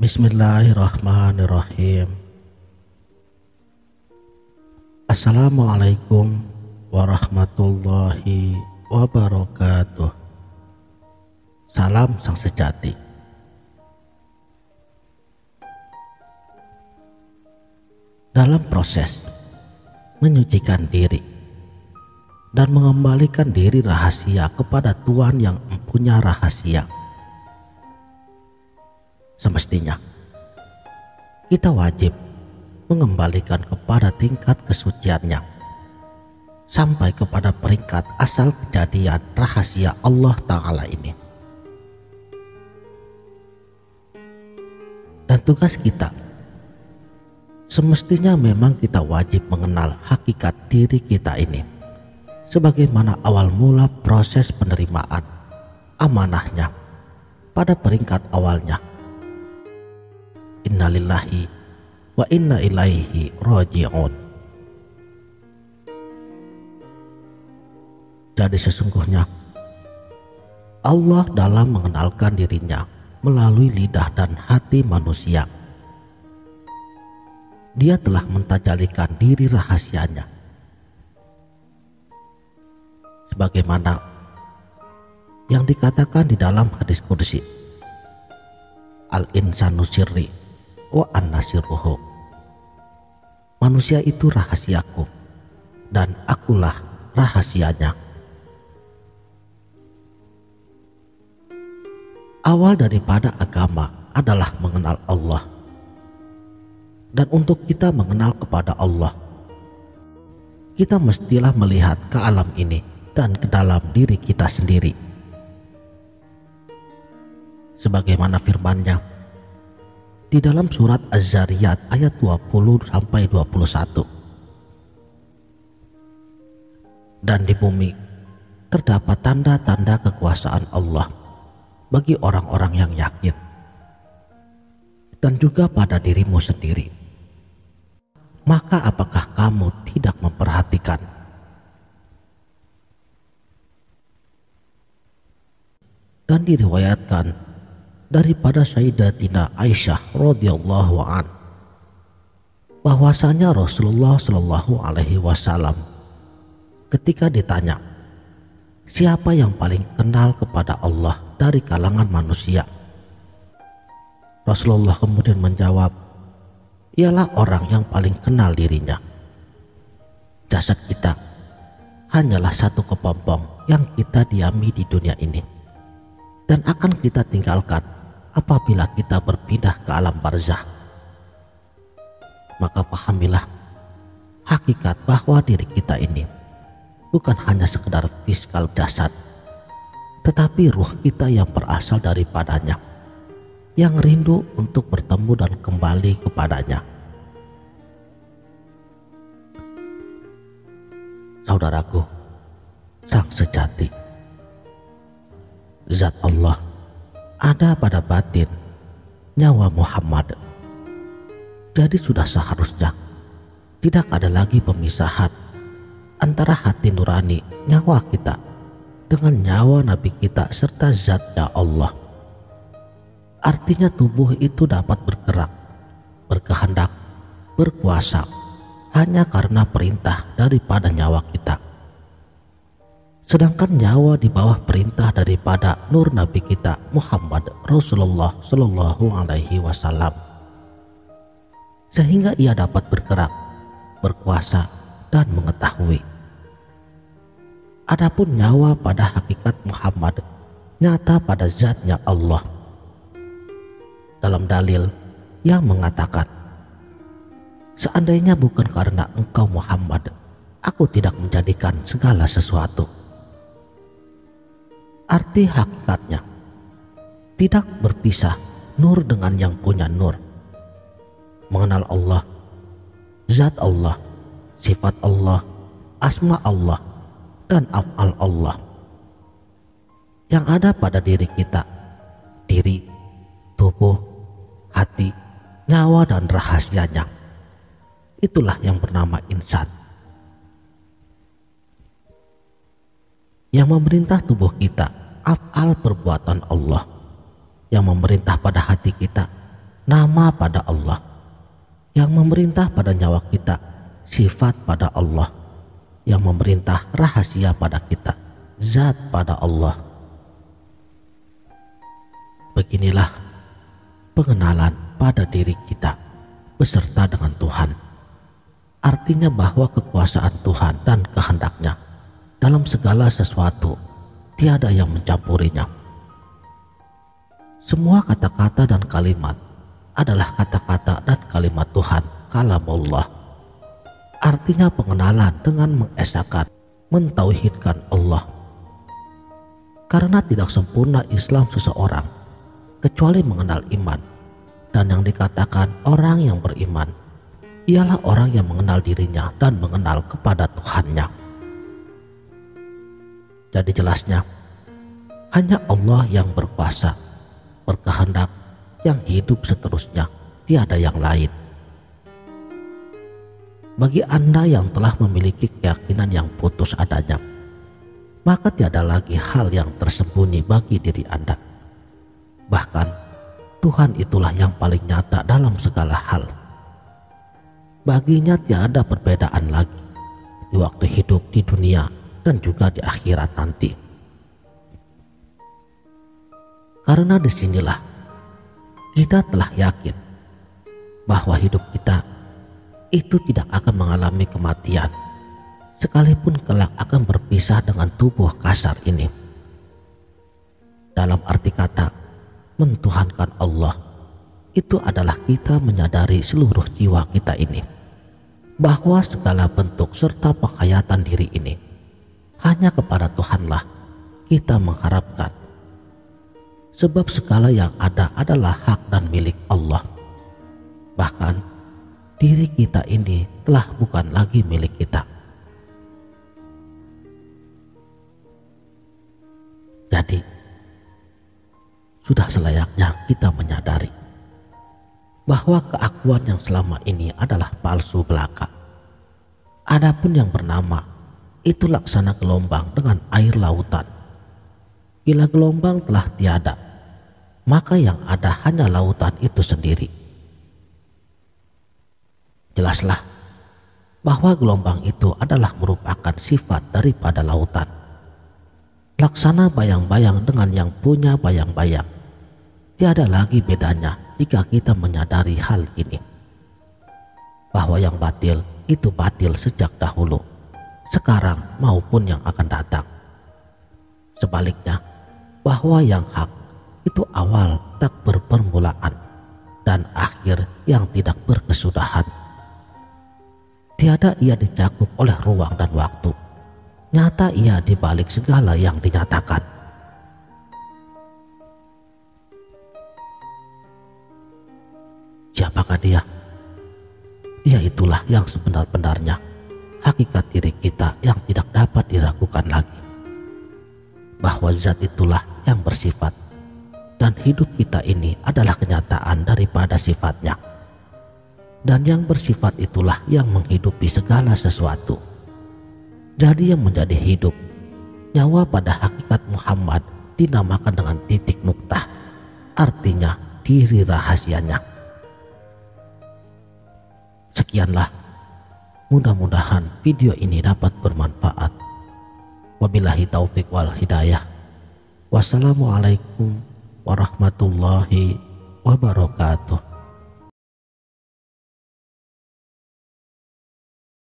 Bismillahirrahmanirrahim. Assalamualaikum warahmatullahi wabarakatuh. Salam sang sejati. Dalam proses menyucikan diri dan mengembalikan diri rahasia kepada Tuhan yang mempunyai rahasia, semestinya kita wajib mengembalikan kepada tingkat kesuciannya sampai kepada peringkat asal kejadian rahasia Allah Ta'ala ini. Dan tugas kita semestinya memang kita wajib mengenal hakikat diri kita ini sebagaimana awal mula proses penerimaan amanahnya pada peringkat awalnya. Innalillahi wa inna ilaihi raji'un. Jadi sesungguhnya Allah dalam mengenalkan dirinya melalui lidah dan hati manusia, Dia telah mentajalikan diri rahasianya sebagaimana yang dikatakan di dalam hadis qudsi, al-insanu sirri wa an-nasiruhu. Manusia itu rahasiaku dan akulah rahasianya. Awal daripada agama adalah mengenal Allah. Dan untuk kita mengenal kepada Allah, kita mestilah melihat ke alam ini dan ke dalam diri kita sendiri. Sebagaimana firman-Nya di dalam surat Az-Zariyat ayat 20-21. Dan di bumi terdapat tanda-tanda kekuasaan Allah bagi orang-orang yang yakin, dan juga pada dirimu sendiri. Maka apakah kamu tidak memperhatikan? Dan diriwayatkan daripada Sayyidatina Aisyah radhiyallahu an bahwasanya Rasulullah Shallallahu alaihi wasallam ketika ditanya siapa yang paling kenal kepada Allah dari kalangan manusia, Rasulullah kemudian menjawab, ialah orang yang paling kenal dirinya. Jasad kita hanyalah satu kepompong yang kita diami di dunia ini dan akan kita tinggalkan apabila kita berpindah ke alam barzah. Maka pahamilah hakikat bahwa diri kita ini bukan hanya sekedar fiskal jasad, tetapi ruh kita yang berasal daripadanya, yang rindu untuk bertemu dan kembali kepadanya. Saudaraku, sang sejati, zat Allah ada pada batin nyawa Muhammad. Jadi sudah seharusnya tidak ada lagi pemisahan antara hati nurani nyawa kita dengan nyawa Nabi kita serta zatnya Allah. Artinya tubuh itu dapat bergerak, berkehendak, berkuasa hanya karena perintah daripada nyawa kita. Sedangkan nyawa di bawah perintah daripada nur Nabi kita Muhammad Rasulullah Shallallahu alaihi wasallam, sehingga ia dapat bergerak, berkuasa dan mengetahui. Adapun nyawa pada hakikat Muhammad nyata pada zatnya Allah. Dalam dalil yang mengatakan, seandainya bukan karena engkau Muhammad, aku tidak menjadikan segala sesuatu. Arti hakikatnya tidak berpisah nur dengan yang punya nur. Mengenal Allah, zat Allah, sifat Allah, asma Allah, dan af'al Allah yang ada pada diri kita, diri, tubuh, hati, nyawa dan rahasianya. Itulah yang bernama insan. Yang memerintah tubuh kita af'al perbuatan Allah. Yang memerintah pada hati kita nama pada Allah, yang memerintah pada nyawa kita sifat pada Allah, yang memerintah rahasia pada kita zat pada Allah. Beginilah pengenalan pada diri kita beserta dengan Tuhan. Artinya bahwa kekuasaan Tuhan dan kehendaknya dalam segala sesuatu tiada yang mencampurinya. Semua kata-kata dan kalimat adalah kata-kata dan kalimat Tuhan, kalamullah. Artinya pengenalan dengan mengesahkan, mentauhidkan Allah. Karena tidak sempurna Islam seseorang kecuali mengenal iman, dan yang dikatakan orang yang beriman ialah orang yang mengenal dirinya dan mengenal kepada Tuhannya. Jadi jelasnya, hanya Allah yang berkuasa, berkehendak, yang hidup seterusnya, tiada yang lain. Bagi Anda yang telah memiliki keyakinan yang putus adanya, maka tiada lagi hal yang tersembunyi bagi diri Anda. Bahkan Tuhan itulah yang paling nyata dalam segala hal. Baginya tiada perbedaan lagi di waktu hidup di dunia dan juga di akhirat nanti. Karena disinilah kita telah yakin bahwa hidup kita itu tidak akan mengalami kematian, sekalipun kelak akan berpisah dengan tubuh kasar ini. Dalam arti kata, mentuhankan Allah itu adalah kita menyadari seluruh jiwa kita ini bahwa segala bentuk serta penghayatan diri ini hanya kepada Tuhanlah kita mengharapkan. Sebab segala yang ada adalah hak dan milik Allah. Bahkan diri kita ini telah bukan lagi milik kita. Jadi sudah selayaknya kita menyadari bahwa keakuan yang selama ini adalah palsu belaka. Adapun yang bernama itu laksana gelombang dengan air lautan. Bila gelombang telah tiada, maka yang ada hanya lautan itu sendiri. Jelaslah bahwa gelombang itu adalah merupakan sifat daripada lautan. Laksana bayang-bayang dengan yang punya bayang-bayang. Tiada lagi bedanya jika kita menyadari hal ini, bahwa yang batil itu batil sejak dahulu, sekarang maupun yang akan datang. Sebaliknya, bahwa yang hak itu awal tak berpermulaan dan akhir yang tidak berkesudahan. Tiada ia dicakup oleh ruang dan waktu. Nyata ia di balik segala yang dinyatakan. Siapakah dia? Dia itulah yang sebenar-benarnya hakikat diri kita yang tidak dapat diragukan lagi. Bahwa zat itulah yang bersifat, dan hidup kita ini adalah kenyataan daripada sifatnya. Dan yang bersifat itulah yang menghidupi segala sesuatu. Jadi yang menjadi hidup, nyawa pada hakikat Muhammad dinamakan dengan titik nuktah, artinya diri rahasianya. Sekianlah, mudah-mudahan video ini dapat bermanfaat. Wabillahi taufik wal hidayah. Wassalamualaikum warahmatullahi wabarakatuh.